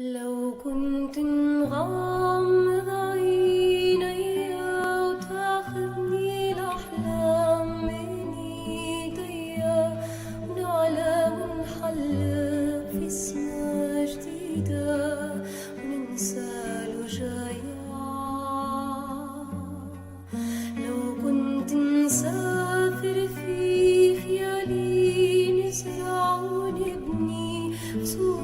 لو كنت نغمض عيني وتاخذني الأحلام من ايديا ونعلى ونحلق في سما جديدة وننسى الوجايع. لو كنت نسافر في خيالي نزرع ونبني قصور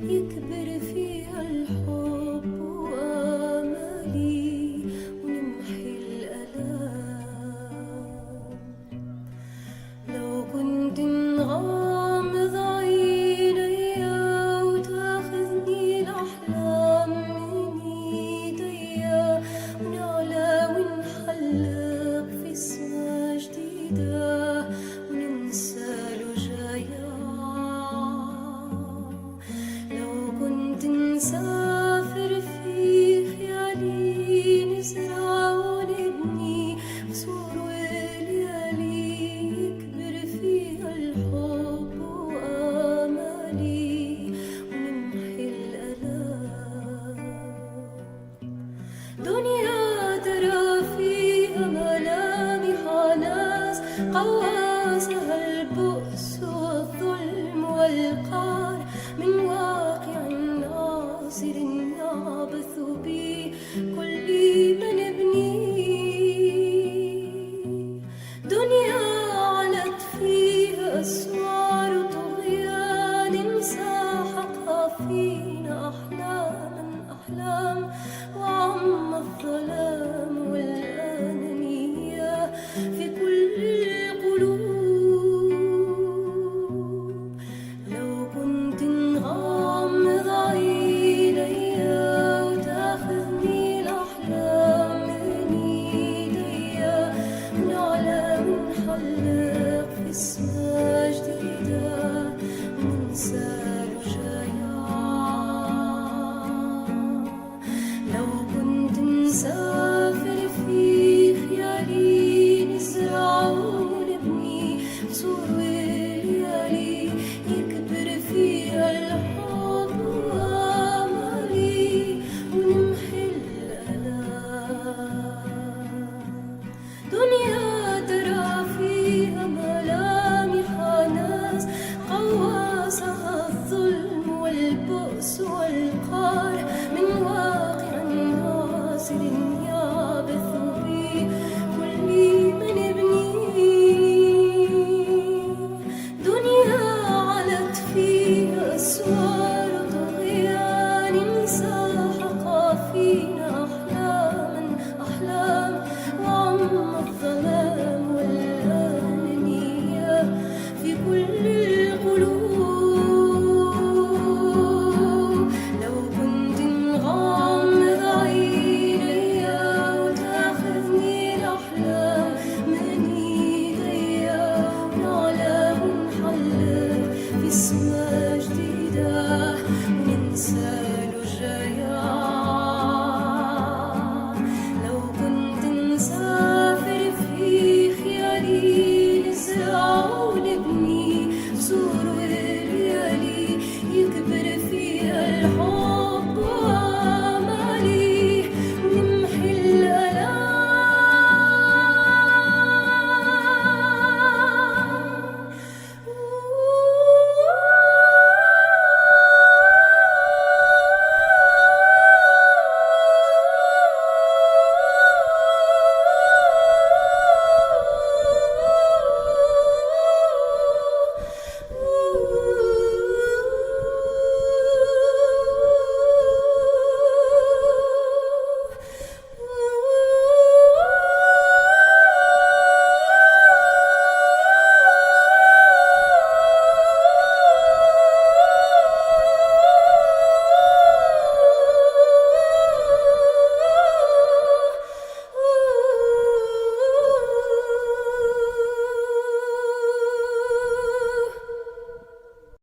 يكبر فيها الحب وآمالي ونمحي الآلام. لو كنت نغمض عيني وتاخذني الأحلام من ايديا ونعلى ونحلق في سما جديدة وننسى الوجايع. نسافر في خيالي نزرع ونبني قصور وليالي يكبر فيها الحب وآمالي ونمحي الآلام. دنيا ترى فيها ملامح ناس قواسها البؤس والظلم والقهر من واقع ناصر يعبث بكل من ابنيه. دنيا علت فيها أسوار طغيان ساحقها فينا أحلام وعم الظلام والأنانية في كل القلوب. لو كنت نغمض عيني وتاخذني الأحلام من ايديا ونعلى ونحلق في سما جديدة وننسى الوجايع. لو كنت نسافر في خيالي نزرع ونبني قصور وليالي يكبر فيها الحب وآمالي ونمحي الآلام. دنيا ترى فيها ملامح ناس قواسها الظلم والبؤس والقهر من واقع ناصر يعبث بكل من ابنيه. دنيا علت فيها أسوار طغيان ساحقها فينا أحلام وعم الظلام والأنانية في كل القلوب. لو كنت نغمض عيني وتاخذني الأحلام من ايديا ونعلى ونحلق في سما جديدة وننسى